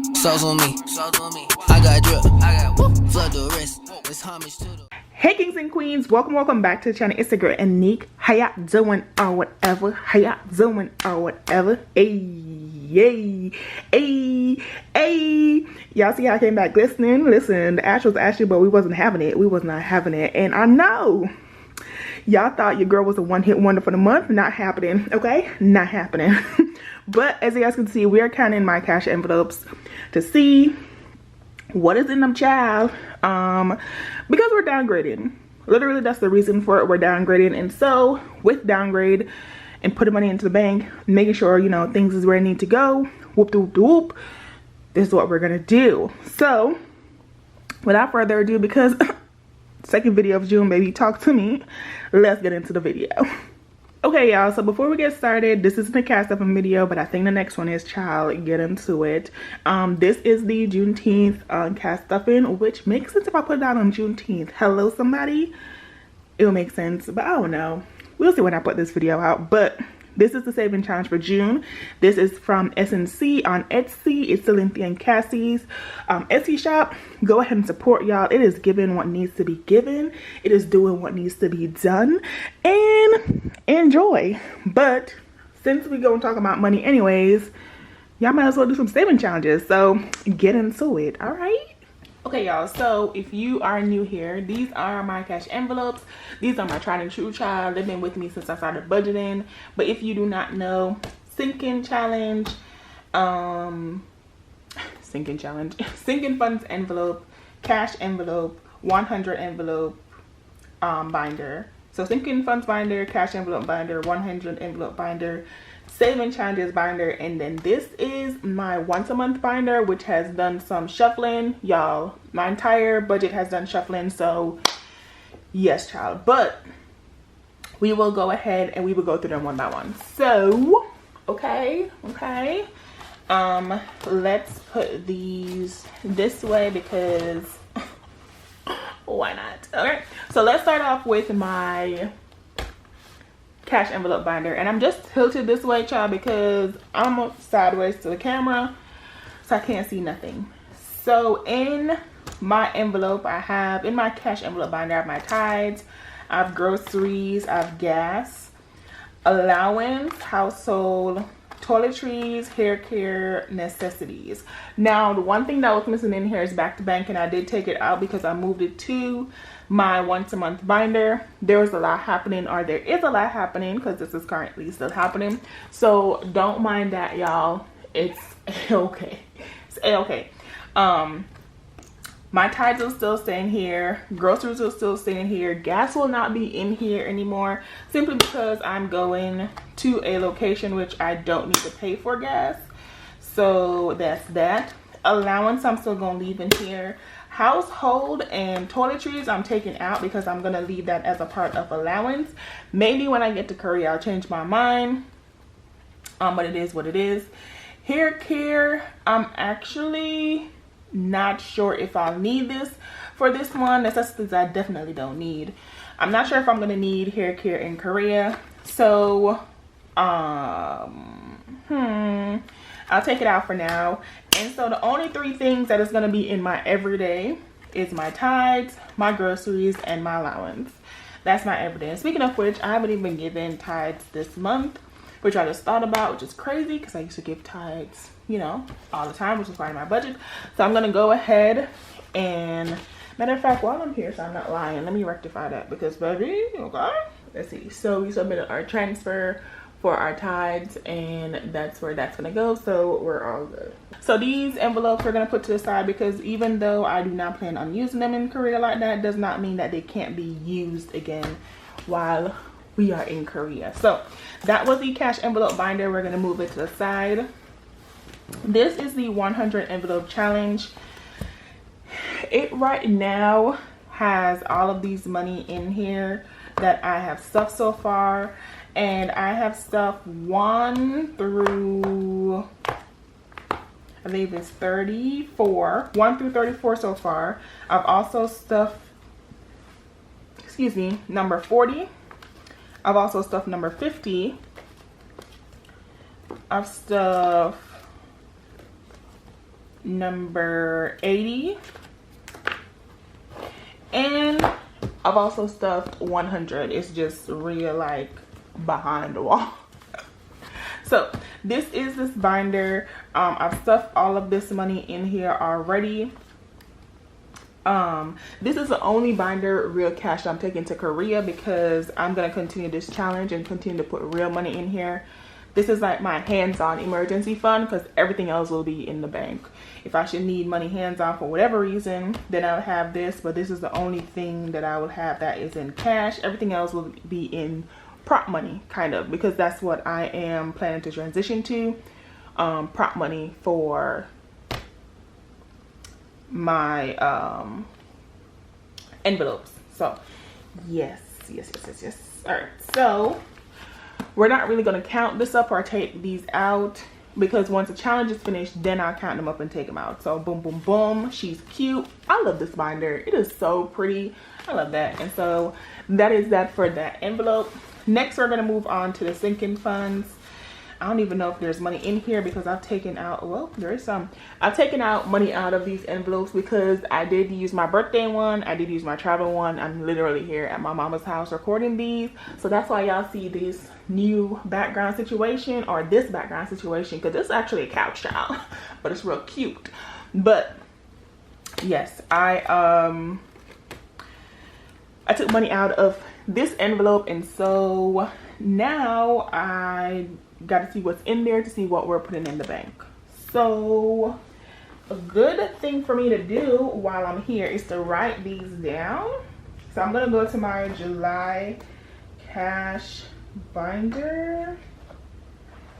Sauce on me. I got drip. Flood the wrist. It's homage to the. Hey kings and queens, welcome back to the channel. It's the girl Aneke. How y'all doing or whatever? How y'all doing or whatever? Hey. Y'all see how I came back glistening? Listen, the ash was ashy, but we wasn't having it. We was not having it. And I know y'all thought your girl was a one-hit wonder for the month. Not happening, okay? Not happening. But as you guys can see, we are counting my cash envelopes to see what is in them, child. Because we're downgrading. Literally, that's the reason for it. We're downgrading. And so with downgrade and putting money into the bank, making sure, you know, things is where they need to go, whoop, this is what we're gonna do. So without further ado, because second video of June, baby, talk to me, let's get into the video. Okay, y'all, so before we get started, this isn't a cast stuffing video, but I think the next one is, child, get into it. This is the Juneteenth cast stuffing, which makes sense if I put it out on Juneteenth. Hello, somebody? It'll make sense, but I don't know. We'll see when I put this video out, but this is the saving challenge for June. This is from SNC on Etsy. It's Cynthia and Cassie's Etsy shop. Go ahead and support y'all. It is giving what needs to be given. It is doing what needs to be done. And enjoy. But since we go and talk about money anyways, y'all might as well do some saving challenges. So get into it. All right. Okay, y'all, so if you are new here, these are my cash envelopes. These are my tried and true, child. They've been with me since I started budgeting. But if you do not know, sinking funds envelope, cash envelope, 100 envelope binder. So sinking funds binder, cash envelope binder, 100 envelope binder, saving challenges binder, and then this is my once a month binder, which has done some shuffling, y'all. My entire budget has done shuffling, so yes, child. But we will go ahead and we will go through them one by one. So okay, let's put these this way because why not? Okay, so let's start off with my cash envelope binder, and I'm just tilted this way, child, because I'm sideways to the camera, so I can't see nothing. So in my envelope, I have, in my cash envelope binder, I have my tithes, I have groceries, I have gas, allowance, household, toiletries, hair care, necessities. Now, the one thing that was missing in here is back to bank, and I did take it out because I moved it to my once a month binder. There was a lot happening, or there is a lot happening, because this is currently still happening. So don't mind that, y'all. It's okay. It's okay. My tithes will still stay in here. Groceries will still stay in here. Gas will not be in here anymore, simply because I'm going to a location which I don't need to pay for gas. So that's that. Allowance, I'm still gonna leave in here. Household and toiletries, I'm taking out because I'm gonna leave that as a part of allowance. Maybe when I get to Korea, I'll change my mind. But it is what it is. Hair care, I'm actually not sure if I'll need this for this one. Necessities I definitely don't need. I'm not sure if I'm gonna need hair care in Korea, so I'll take it out for now. And so the only three things that is gonna be in my everyday is my tithes, my groceries, and my allowance. That's my everyday. And speaking of which, I haven't even given tithes this month, which I just thought about, which is crazy because I used to give tithes, you know, all the time, which is part of my budget. So I'm gonna go ahead and, matter of fact, while I'm here, so I'm not lying, let me rectify that because, baby, okay, let's see. So we submitted our transfer for our tithes, and that's where that's gonna go, so we're all good. So these envelopes we're gonna put to the side because even though I do not plan on using them in Korea like that, does not mean that they can't be used again while we are in Korea. So that was the cash envelope binder. We're gonna move it to the side. This is the 100 envelope challenge. It right now has all of these money in here that I have stuffed so far, and I have stuffed 1 through, I believe it's 34, 1 through 34 so far. I've also stuffed, excuse me, number 40. I've also stuffed number 50. I've stuffed number 80. And I've also stuffed 100. It's just real like behind the wall. So this is this binder. I've stuffed all of this money in here already. This is the only binder real cash I'm taking to Korea because I'm gonna continue this challenge and continue to put real money in here. This is like my hands-on emergency fund because everything else will be in the bank. If I should need money hands-on for whatever reason, then I'll have this, but this is the only thing that I will have that is in cash. Everything else will be in prop money, kind of, because that's what I am planning to transition to. Prop money for my envelopes. So yes. All right, so we're not really going to count this up or take these out because once the challenge is finished, then I'll count them up and take them out. So boom, boom, boom. She's cute. I love this binder. It is so pretty. I love that. And so that is that for that envelope. Next, we're going to move on to the sinking funds. I don't even know if there's money in here because I've taken out, well, there is some. I've taken out money out of these envelopes because I did use my birthday one. I did use my travel one. I'm literally here at my mama's house recording these. So that's why y'all see this new background situation or this background situation because it's actually a couch child, but it's real cute. But yes, I took money out of this envelope, and so now I got to see what's in there to see what we're putting in the bank. So a good thing for me to do while I'm here is to write these down. So I'm gonna go to my July cash binder.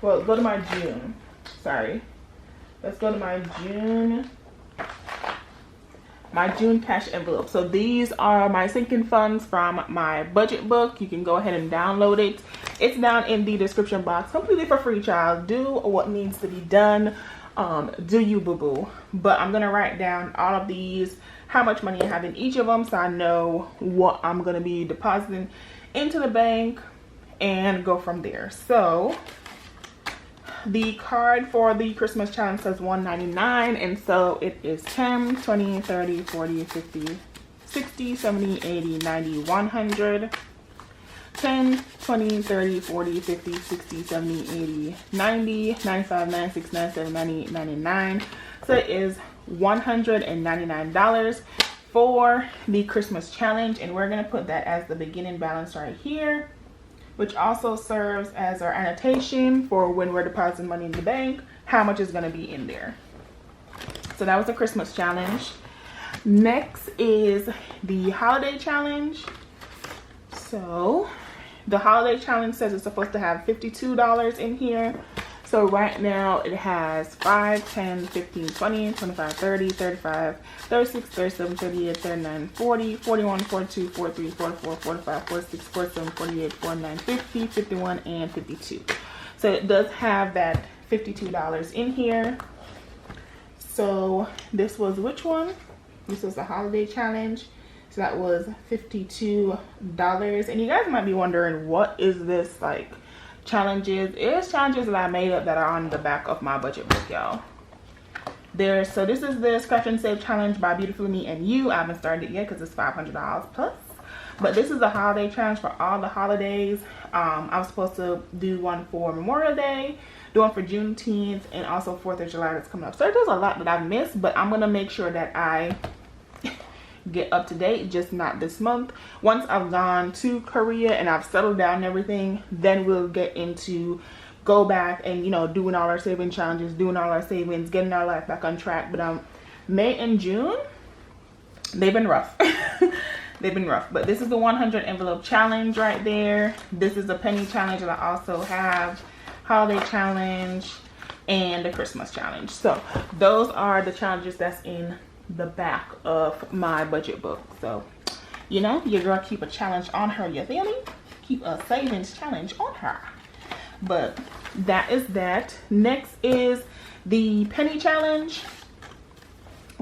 Well, go to my June. Sorry. Let's go to my June cash envelope. So these are my sinking funds from my budget book. You can go ahead and download it. It's down in the description box completely for free, child. Do what needs to be done. Do you, boo-boo. But I'm gonna write down all of these, how much money I have in each of them, so I know what I'm gonna be depositing into the bank and go from there. So the card for the Christmas challenge says $1.99, and so it is 10, 20, 30, 40, 50, 60, 70, 80, 90, 100. 10, 20, 30, 40, 50, 60, 70, 80, 90, 95, 96, 97, 98, 99. So it is $199 for the Christmas challenge, and we're gonna put that as the beginning balance right here, which also serves as our annotation for when we're depositing money in the bank, how much is gonna be in there. So that was the Christmas challenge. Next is the holiday challenge. So the holiday challenge says it's supposed to have $52 in here. So right now it has 5, 10, 15, 20, 25, 30, 35, 36, 37, 38, 39, 40, 41, 42, 43, 44, 45, 46, 47, 48, 49, 50, 51, and 52. So it does have that $52 in here. So this was which one? This was the holiday challenge. So that was $52. And you guys might be wondering, what is this like challenges? It's challenges that I made up that are on the back of my budget book, y'all. So this is the Scratch and Save challenge by Beautifully Me and You. I haven't started it yet because it's $500 plus. But this is the holiday challenge for all the holidays. I was supposed to do one for Memorial Day, do one for Juneteenth, and also 4th of July that's coming up. So there's a lot that I've missed, but I'm gonna make sure that I get up to date, just not this month. Once I've gone to Korea and I've settled down and everything, then we'll get into go back and, you know, doing all our saving challenges, doing all our savings, getting our life back on track. But May and June, they've been rough. They've been rough. But this is the 100 envelope challenge right there. This is the penny challenge, and I also have holiday challenge and the Christmas challenge. So those are the challenges that's in the back of my budget book. So, you know, your girl keep a challenge on her, you feel me? Keep a savings challenge on her. But that is that. Next is the penny challenge,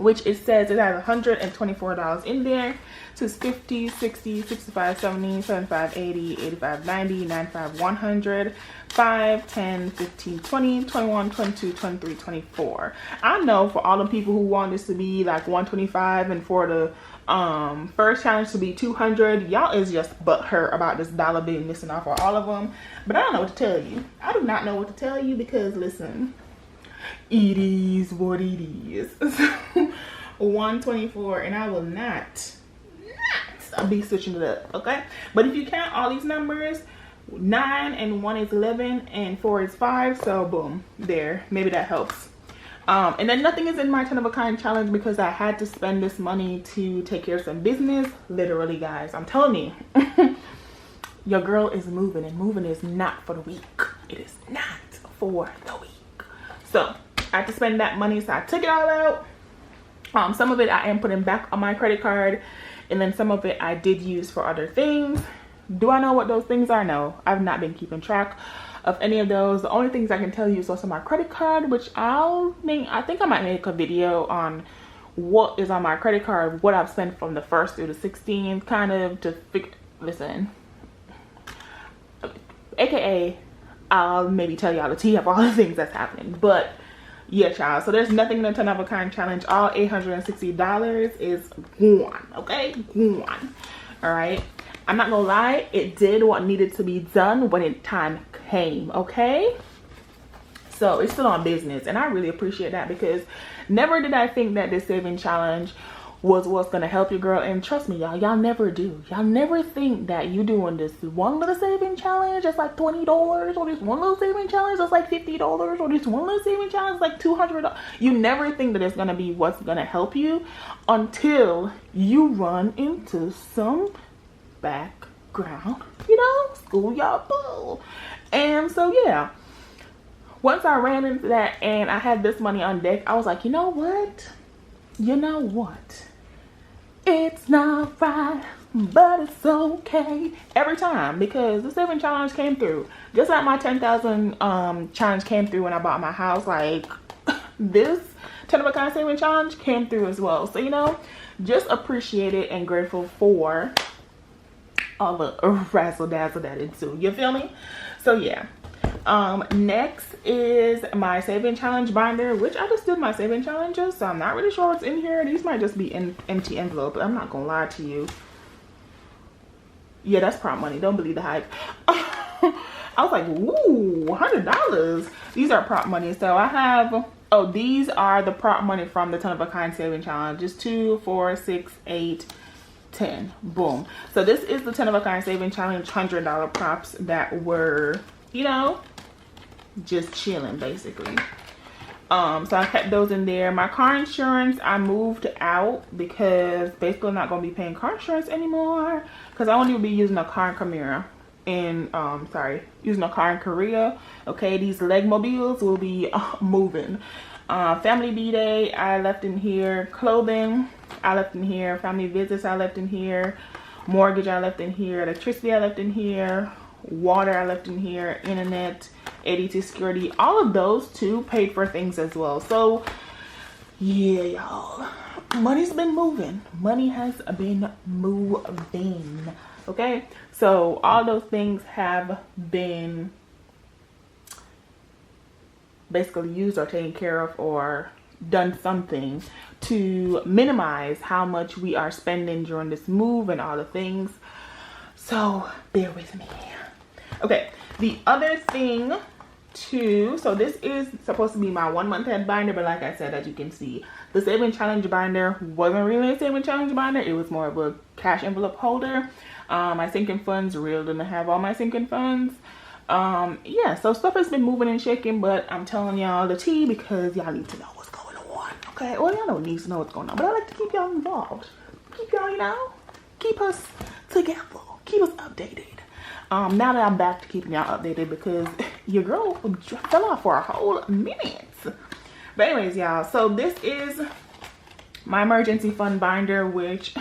which it says it has $124 in there. So it's 50, 60, 65, 70, 75, 80, 85, 90, 95, 100, 5, 10, 15, 20, 21, 22, 23, 24. I know for all the people who want this to be like 125 and for the first challenge to be 200, y'all is just butthurt about this dollar being missing off for all of them. But I don't know what to tell you. I do not know what to tell you because listen, it is what it is. 124, and I will not be switching it up, okay? But if you count all these numbers, 9 and 1 is 11 and 4 is 5, so boom, there, maybe that helps. And then nothing is in my 10 of a kind challenge because I had to spend this money to take care of some business. Literally, guys, I'm telling you, your girl is moving, and moving is not for the weak. It is not for the weak. So I had to spend that money, so I took it all out. Some of it I am putting back on my credit card, and then some of it I did use for other things. Do I know what those things are? No, I've not been keeping track of any of those. The only things I can tell you is what's on my credit card, which I think I might make a video on what is on my credit card, what I've spent from the 1st through the 16th, kind of to listen. AKA, I'll maybe tell y'all the tea of all the things that's happening. But yeah, child. So there's nothing in the 10 of a kind challenge. All $860 is gone. Okay, gone. All right. I'm not gonna lie, it did what needed to be done when time came, okay? So it's still on business, and I really appreciate that because never did I think that this saving challenge was what's gonna help your girl. And trust me, y'all never do. Y'all never think that you doing this one little saving challenge that's like $20, or this one little saving challenge that's like $50, or this one little saving challenge like $200. You never think that it's gonna be what's gonna help you until you run into some background, you know, schoolyard bull. And so yeah, once I ran into that and I had this money on deck, I was like, you know what, it's not right, but it's okay every time, because the saving challenge came through just like my 10,000 challenge came through when I bought my house. Like this 10 of a kind saving challenge came through as well. So, you know, just appreciate it and grateful for all the razzle dazzle that ensued. You feel me? So yeah. Next is my saving challenge binder, which I just did my saving challenges, so I'm not really sure what's in here. These might just be empty envelope, but I'm not gonna lie to you. Yeah, that's prop money. Don't believe the hype. I was like, ooh, $100. These are prop money. So I have, oh, these are the prop money from the 10 of a kind saving challenge. Just 2, 4, 6, 8, 10. Boom. So this is the 10 of a kind saving challenge $100 props that were, you know, just chilling basically. So I kept those in there. My car insurance I moved out because basically I'm not going to be paying car insurance anymore because I only will be using a car in Korea. Using a car in Korea. Okay, these leg mobiles will be moving. Family B-Day I left in here. Clothing I left in here. Family visits I left in here. Mortgage I left in here. Electricity I left in here. Water I left in here. Internet, ADT security, all of those too paid for things as well. So yeah, y'all, money's been moving. Money has been moving. Okay, so all those things have been basically used or taken care of or done something to minimize how much we are spending during this move and all the things. So bear with me. Okay, the other thing too, so this is supposed to be my 1 month ahead binder, but like I said, as you can see, the saving challenge binder wasn't really a saving challenge binder. It was more of a cash envelope holder. My sinking funds really didn't have all my sinking funds. Yeah, so stuff has been moving and shaking, but I'm telling y'all the tea because y'all need to know what's going on. Okay, well, y'all don't need to know what's going on, but I like to keep y'all involved. Keep y'all, you know, keep us together, keep us updated. Now that I'm back to keeping y'all updated because your girl fell off for a whole minute. But anyways, y'all, so this is my emergency fund binder, which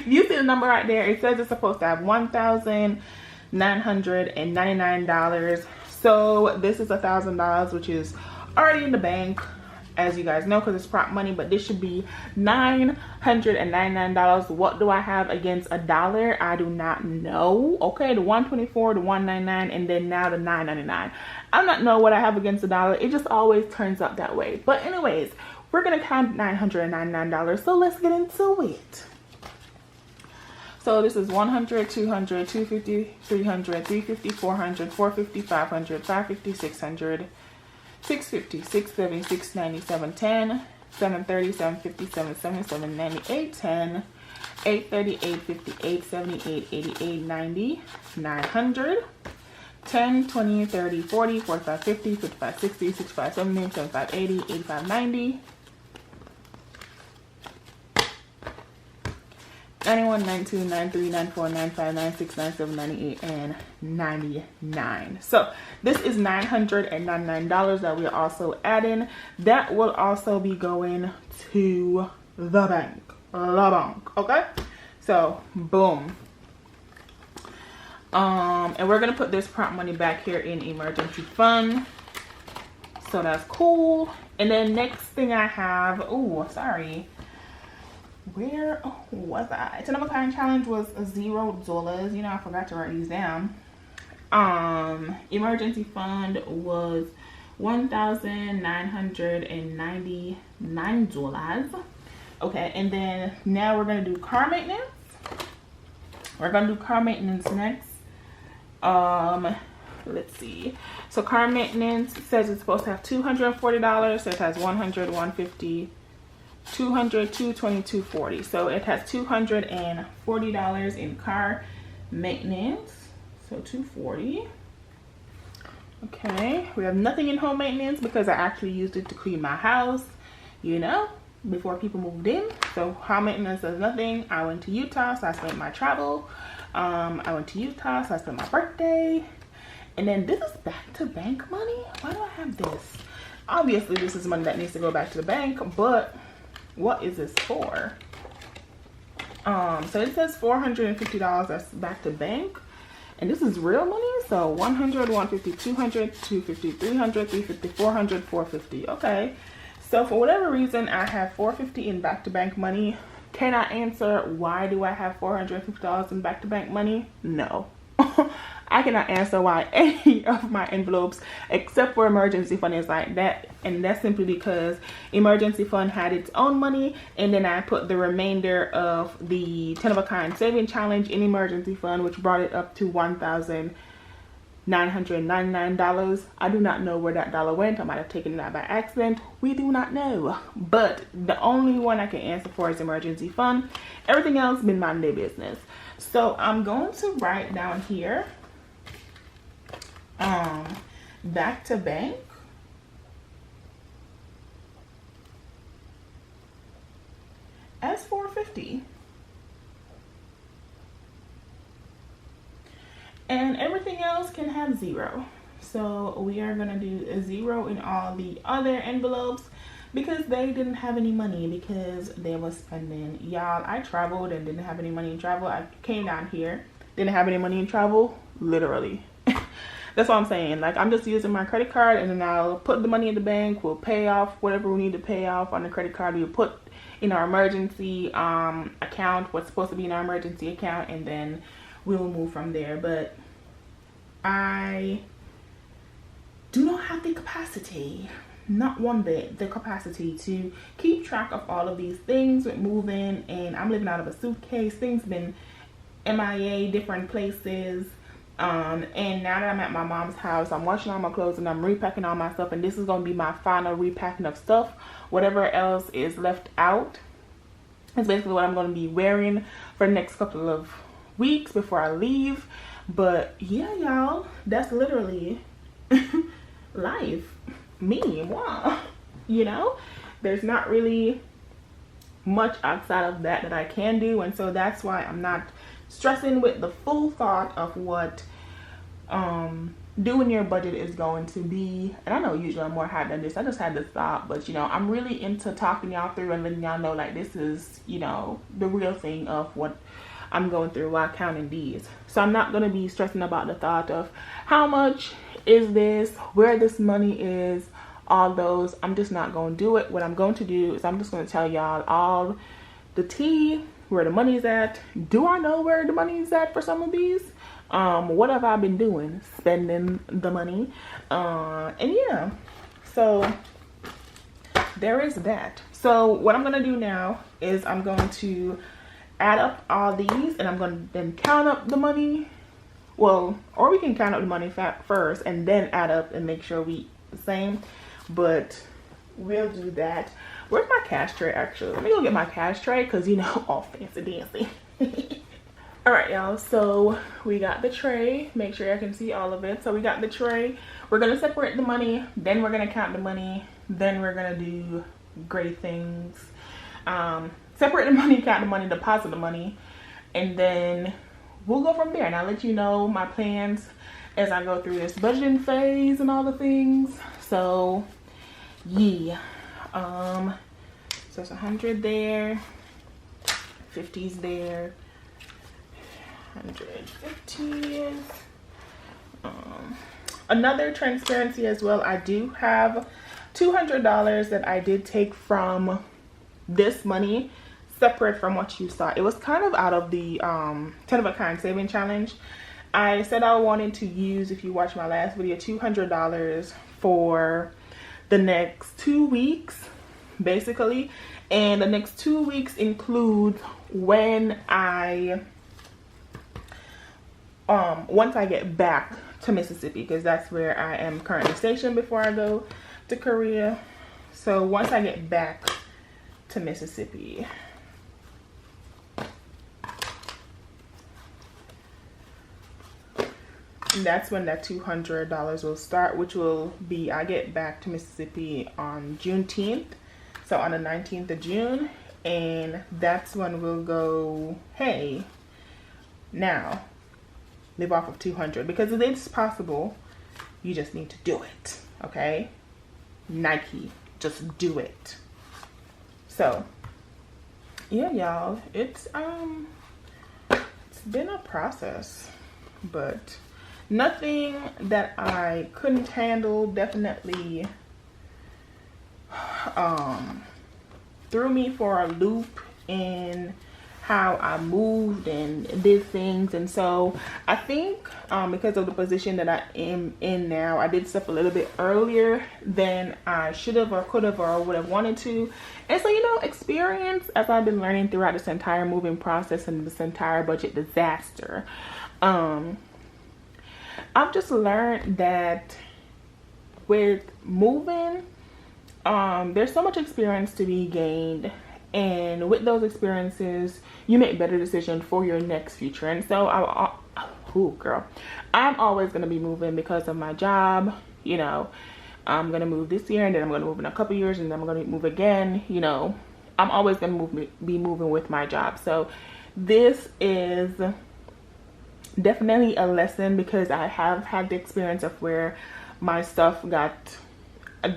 you see the number right there. It says it's supposed to have $1,999. So this is $1,000, which is already in the bank. as you guys know, because it's prop money, but this should be $999. What do I have against a dollar? I do not know. Okay, the 124, the 199, and then now the 999. I do not know what I have against a dollar. It just always turns out that way. But anyways, we're gonna count $999, so let's get into it. So this is 100, 200, 250, 300, 350, 400, 450, 500, 550, 600, 650, 670, 690, 710, 730, 750, 770, 790, 810, 830, 850, 870, 880, 890, 900, 10, 20, 30, 40, 45, 50, 55, 60, 65, 70, 75, 80, 85, 90, 91, 92, 93, 94, 95, 96, 97, 98, and 99. So this is $999 that we are also adding. That will also be going to the bank. Okay? So boom. And we're gonna put this prop money back here in emergency fund. So that's cool. And then next thing I have, where was I? $10 kind challenge was $0. You know, I forgot to write these down. Emergency fund was $1,999. Okay, and then now we're gonna do car maintenance. We're gonna do car maintenance next. Let's see. So car maintenance says it's supposed to have $240. So it has 100, 150. 200, 220, 240. So it has $240 in car maintenance. So 240. Okay, we have nothing in home maintenance because I actually used it to clean my house, you know, before people moved in. So home maintenance is nothing. I went to Utah, so I spent my travel. I went to Utah, so I spent my birthday. And then this is back to bank money. Why do I have this? Obviously this is money that needs to go back to the bank, but what is this for? So it says $450, that's back to bank. And this is real money. So 100, 150, 200, 250, 300, 350, 400, 450. Okay. So for whatever reason, I have $450 in back to bank money. Can I answer why do I have $450 in back to bank money? No. I cannot answer why any of my envelopes except for emergency fund is like that, and that's simply because emergency fund had its own money, and then I put the remainder of the 10 of a kind saving challenge in emergency fund, which brought it up to $1,999. I do not know where that dollar went. I might have taken it out by accident. We do not know, but the only one I can answer for is emergency fund. Everything else been Monday business. So I'm going to write down here back to bank as $450, and everything else can have 0. So we are gonna do a 0 in all the other envelopes because they didn't have any money because they was spending. Y'all, I traveled and didn't have any money in travel. I came down here, didn't have any money in travel, literally. That's what I'm saying. Like, I'm just using my credit card, and then I'll put the money in the bank. We'll pay off whatever we need to pay off on the credit card. We'll put in our emergency account what's supposed to be in our emergency account, and then we'll move from there. But I do not have the capacity, not one bit, the capacity to keep track of all of these things with moving, and I'm living out of a suitcase. Things been MIA, different places. And now that I'm at my mom's house, I'm washing all my clothes and I'm repacking all my stuff, and this is going to be my final repacking of stuff. Whatever else is left out is basically what I'm going to be wearing for the next couple of weeks before I leave. But yeah, y'all, that's literally life. Me, wow. You know, there's not really much outside of that I can do, and so that's why I'm not stressing with the full thought of what doing your budget is going to be. And I know usually I'm more hot than this. I just had this thought, but you know, I'm really into talking y'all through and letting y'all know, like, this is, you know, the real thing of what I'm going through while counting these. So I'm not going to be stressing about the thought of how much is this, where this money is, all those. I'm just not going to do it. What I'm going to do is I'm just going to tell y'all all the tea, where the money's at. Do I know where the money's at for some of these? What have I been doing? Spending the money. And yeah, so there is that. So what I'm going to do now is I'm going to add up all these, and I'm going to then count up the money. Well, or we can count up the money first and then add up and make sure we the same, but we'll do that. Where's my cash tray? Actually, let me go get my cash tray, because you know, all fancy dancy. All right, y'all, so we got the tray. Make sure I can see all of it. So we got the tray. We're gonna separate the money, then we're gonna count the money, then we're gonna do great things. Separate the money, count the money, deposit the money, and then we'll go from there. And I'll let you know my plans as I go through this budgeting phase and all the things. So yeah, so it's 100 there, 50s there, 150. Another transparency as well, I do have $200 that I did take from this money, separate from what you saw. It was kind of out of the 10 of a kind saving challenge. I said I wanted to use, if you watch my last video, $200 for the next 2 weeks basically, and the next 2 weeks includes when I once I get back to Mississippi, because that's where I am currently stationed before I go to Korea. So once I get back to Mississippi, that's when that $200 will start, which will be, I get back to Mississippi on Juneteenth, so on the 19th of June, and that's when we'll go, hey, now live off of 200, because it is possible. You just need to do it, okay? Nike, just do it. So yeah, y'all, it's been a process, but nothing that I couldn't handle. Definitely threw me for a loop in how I moved and did things. And so I think because of the position that I am in now, I did stuff a little bit earlier than I should have or could have or would have wanted to. And so, you know, experience, as I've been learning throughout this entire moving process and this entire budget disaster, I've just learned that with moving, there's so much experience to be gained, and with those experiences you make better decisions for your next future. And so I'm always going to be moving because of my job. You know, I'm going to move this year, and then I'm going to move in a couple years, and then I'm going to move again. You know, I'm always going to be moving with my job. So this is definitely a lesson, because I have had the experience of where my stuff got,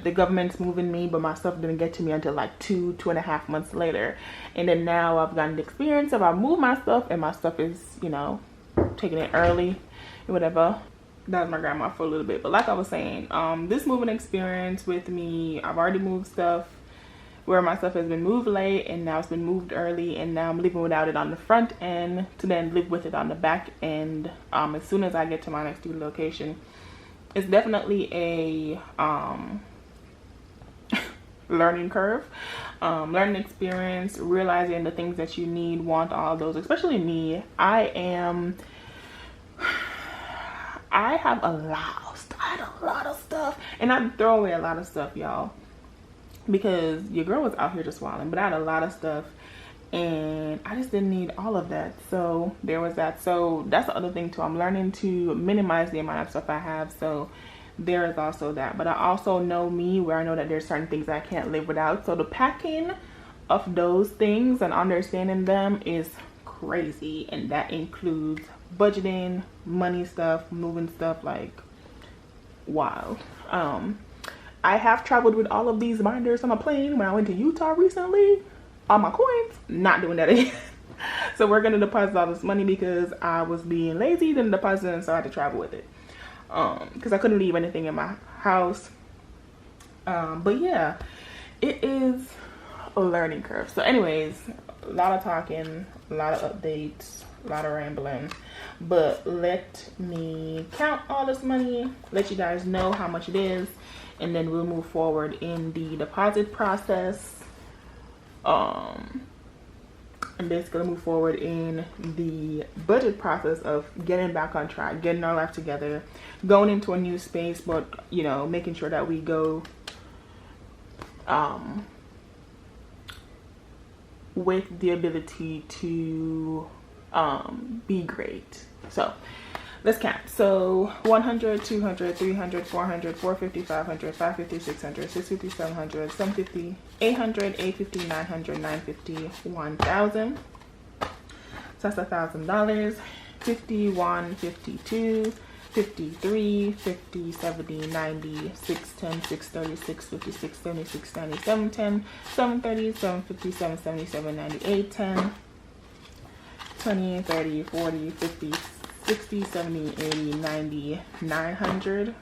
the government's moving me, but my stuff didn't get to me until like 2.5 months later. And then now I've gotten the experience of I moved my stuff, and my stuff is, you know, taking it early and whatever. That was my grandma for a little bit. But like I was saying, this moving experience with me, I've already moved stuff where my stuff has been moved late, and now it's been moved early, and now I'm living without it on the front end to then live with it on the back end as soon as I get to my next new location. It's definitely a learning curve, learning experience, realizing the things that you need, want, all those. Especially me, I have a lot of stuff, and I throw away a lot of stuff, y'all, because your girl was out here just wilding. But I had a lot of stuff, and I just didn't need all of that. So there was that. So that's the other thing too. I'm learning to minimize the amount of stuff I have. So there is also that. But I also know me, where I know that there's certain things I can't live without. So the packing of those things and understanding them is crazy, and that includes budgeting, money stuff, moving stuff, like wild. I have traveled with all of these binders on a plane when I went to Utah recently. All my coins, not doing that again. So we're gonna deposit all this money because I was being lazy, didn't deposit, and so I had to travel with it. Because I couldn't leave anything in my house. But yeah, it is a learning curve. So anyways, a lot of talking, a lot of updates, a lot of rambling, but let me count all this money, let you guys know how much it is, and then we'll move forward in the deposit process, and basically move forward in the budget process of getting back on track, getting our life together, going into a new space, but you know, making sure that we go with the ability to be great. So let's count. So 100, 200, 300, 400, 450, 500, 550, 600, 650, 700, 750, 800, 850, 900, 950, 1,000. So that's $1,000. 51, 52, 53, 50, 70, 90, 610, 630, 650, 670, 690, 710, 730, 750, 770, 790, 810, 20, 30, 40, 50, 60, 70, 80, 90, 900.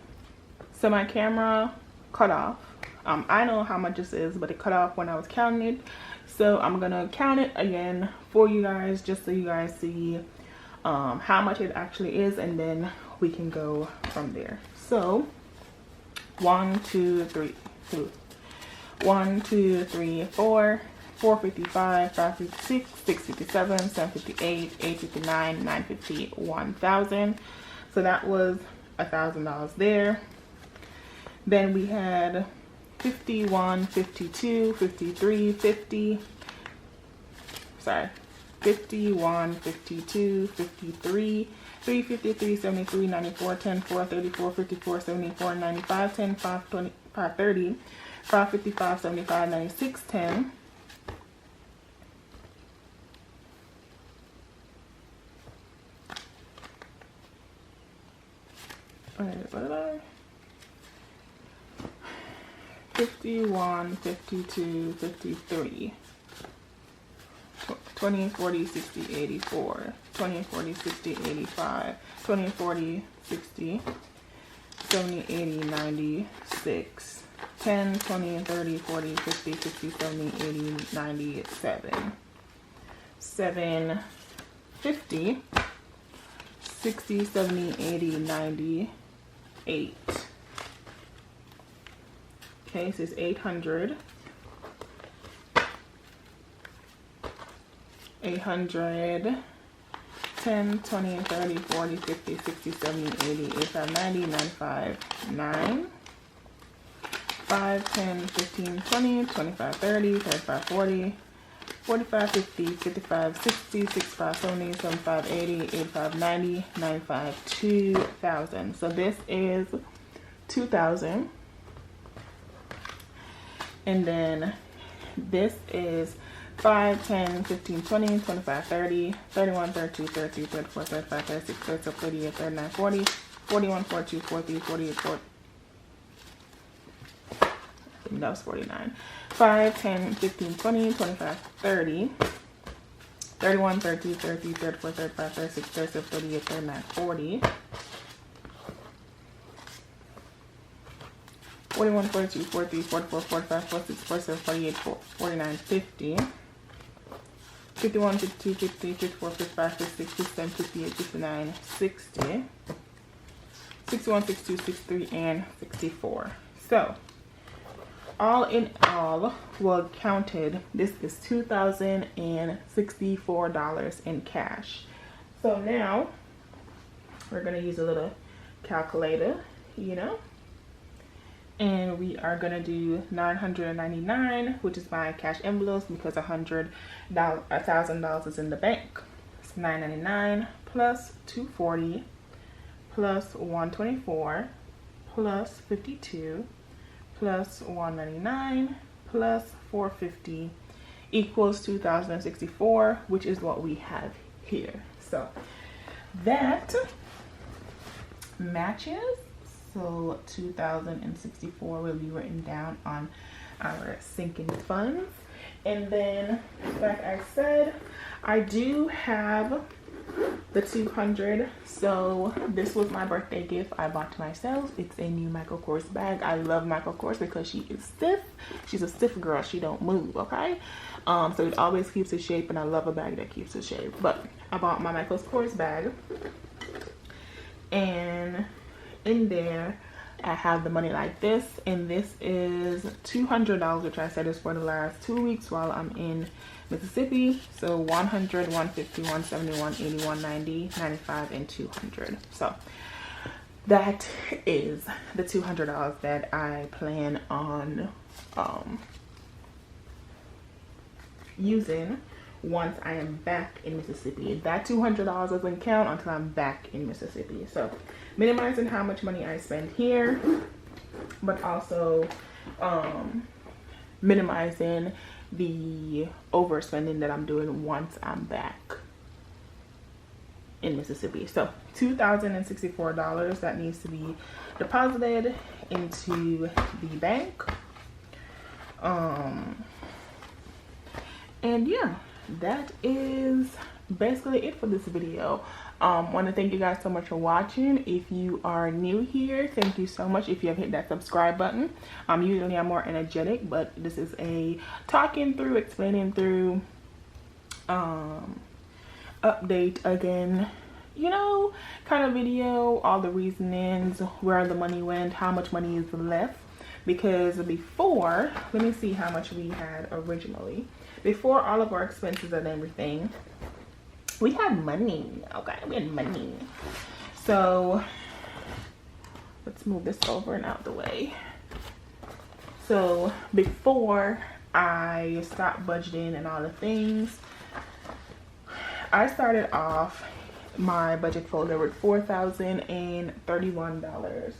So my camera cut off. I know how much this is, but it cut off when I was counting it. So I'm gonna count it again for you guys, just so you guys see how much it actually is, and then we can go from there. So 1, 2, 3, 1, 2, 3, 4, 455, 556, 657, 758, 859, 950, 1,000. So that was $1,000 there. Then we had 51, 52, 53, 50. Sorry. 51, 52, 53, 353, 73, 94, 10, 4, 34, 54, 74, 95, 10, 5, 20, 5, 30, 5, 55, 75, 96, 10. What did I? 51, 52, 53. 20, 40, 60, 84, 20, 40, 60, 85, 20, 40, 60, 70, 80, 96, 10, 20, 30, 40, 50, 60, 70, 80, 97, 750, 60, 70, 80, 98. Okay, so it's 800. 800, 10, 20, 30, 40, 50, 60, 70, 80, 85, 90, 95, 9, 5, 10, 15, 20, 25, 30, 35, 40, 45, 50, 55, 60, 65, 70, 75, 80, 85, 90, 95, 2,000. So this is 2,000. And then this is 5, 10, 15, 20, 25, 30, 31, 32, 33, 34, 35, 36, 37, 38, 39, 40, 41, 42, 43, 48, 40. I think that was 49. 5, 10, 15, 20, 25, 30, 31, 32, 33, 34, 35, 36, 37, 38, 39, 40. 41, 42, 43, 44, 45, 46, 47, 48, 49, 50. 51, 52, 53, 54, 55, 56, 57, 58, 59, 60. 61, 62, 63, and 64. So, all in all, well counted, this is $2,064 in cash. So now, we're going to use a little calculator, you know. And we are gonna do $999, which is my cash envelopes, because $1,000 is in the bank. It's $999 plus $240 plus $124 plus $52 plus $199 plus $450 equals $2,064, which is what we have here. So that matches. So 2,064 will be written down on our sinking funds. And then, like I said, I do have the 200. So this was my birthday gift I bought to myself. It's a new Michael Kors bag. I love Michael Kors because she is stiff. She's a stiff girl. She don't move, okay? So it always keeps its shape, and I love a bag that keeps its shape. But I bought my Michael Kors bag, and in there I have the money like this, and this is $200, which I said is for the last 2 weeks while I'm in Mississippi. So 100, 150, 170, 180, 190, 95, and 200. So that is the $200 that I plan on using once I am back in Mississippi. That $200 doesn't count until I'm back in Mississippi. So minimizing how much money I spend here, but also minimizing the overspending that I'm doing once I'm back in Mississippi. So $2,064 that needs to be deposited into the bank. And yeah, that is basically it for this video. Want to thank you guys so much for watching. If you are new here, thank you so much. If you have hit that subscribe button, usually I'm more energetic, but this is a talking through, explaining through, update again, you know, kind of video, all the reasonings, where the money went, how much money is left. Because before, let me see how much we had originally. Before all of our expenses and everything, we had money. Okay, we had money. So let's move this over and out the way. So before I stopped budgeting and all the things, I started off my budget folder with $4,031,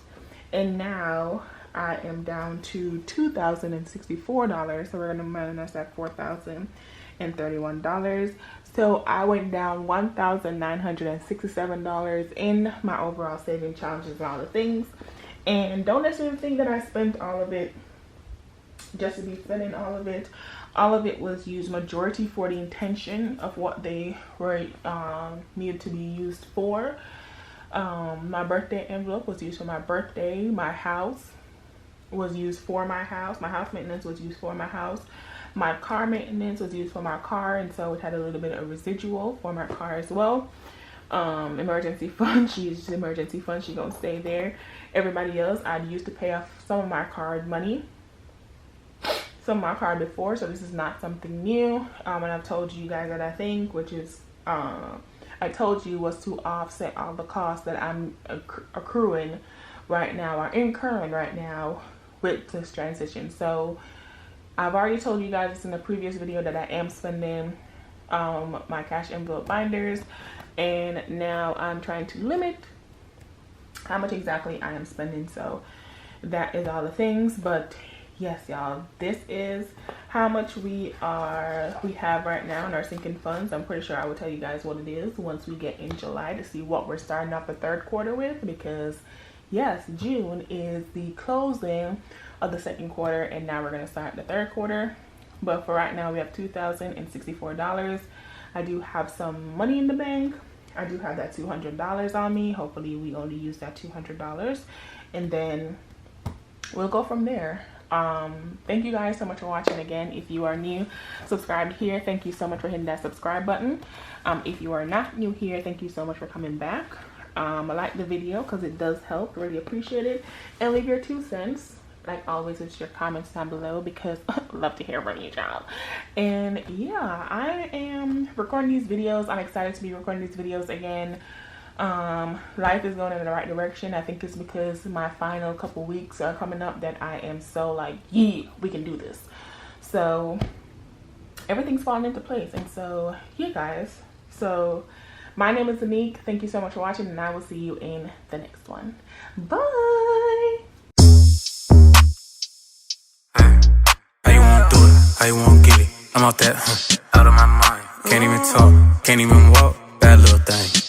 and now I am down to $2,064. So we're gonna minus that $4,031. So I went down $1,967 in my overall saving challenges and all the things. And don't necessarily think that I spent all of it just to be spending all of it. All of it was used majority for the intention of what they were needed to be used for. My birthday envelope was used for my birthday. My house was used for my house. My house maintenance was used for my house. My car maintenance was used for my car, and so it had a little bit of residual for my car as well. Emergency fund, she used emergency fund, she gonna stay there. Everybody else, I'd used to pay off some of my card money, some of my card before, so this is not something new. And I've told you guys that I think, which is I told you was to offset all the costs that I'm accruing right now, or incurring right now with this transition. So I've already told you guys in the previous video that I am spending my cash envelope binders, and now I'm trying to limit how much exactly I am spending. So that is all the things. But yes, y'all, this is how much we have right now in our sinking funds. I'm pretty sure I will tell you guys what it is once we get in July to see what we're starting off the third quarter with, because yes, June is the closing of the second quarter, and now we're going to start the third quarter. But for right now, we have $2,064. I do have some money in the bank. I do have that $200 on me. Hopefully we only use that $200, and then we'll go from there. Thank you guys so much for watching. Again, if you are new, subscribe here. Thank you so much for hitting that subscribe button. If you are not new here, thank you so much for coming back. Like the video because it does help, really appreciate it, and leave your 2 cents. Like always, it's your comments down below, because I love to hear from you, child. And yeah, I am recording these videos. I'm excited to be recording these videos again. Life is going in the right direction. I think it's because my final couple weeks are coming up that I am so like, yeah, we can do this. So everything's falling into place. And so yeah, guys, so my name is Aneke. Thank you so much for watching, and I will see you in the next one. Bye. How you wanna do it? How you wanna get it? I'm out that, out of my mind. Can't even talk, can't even walk. Bad little thing.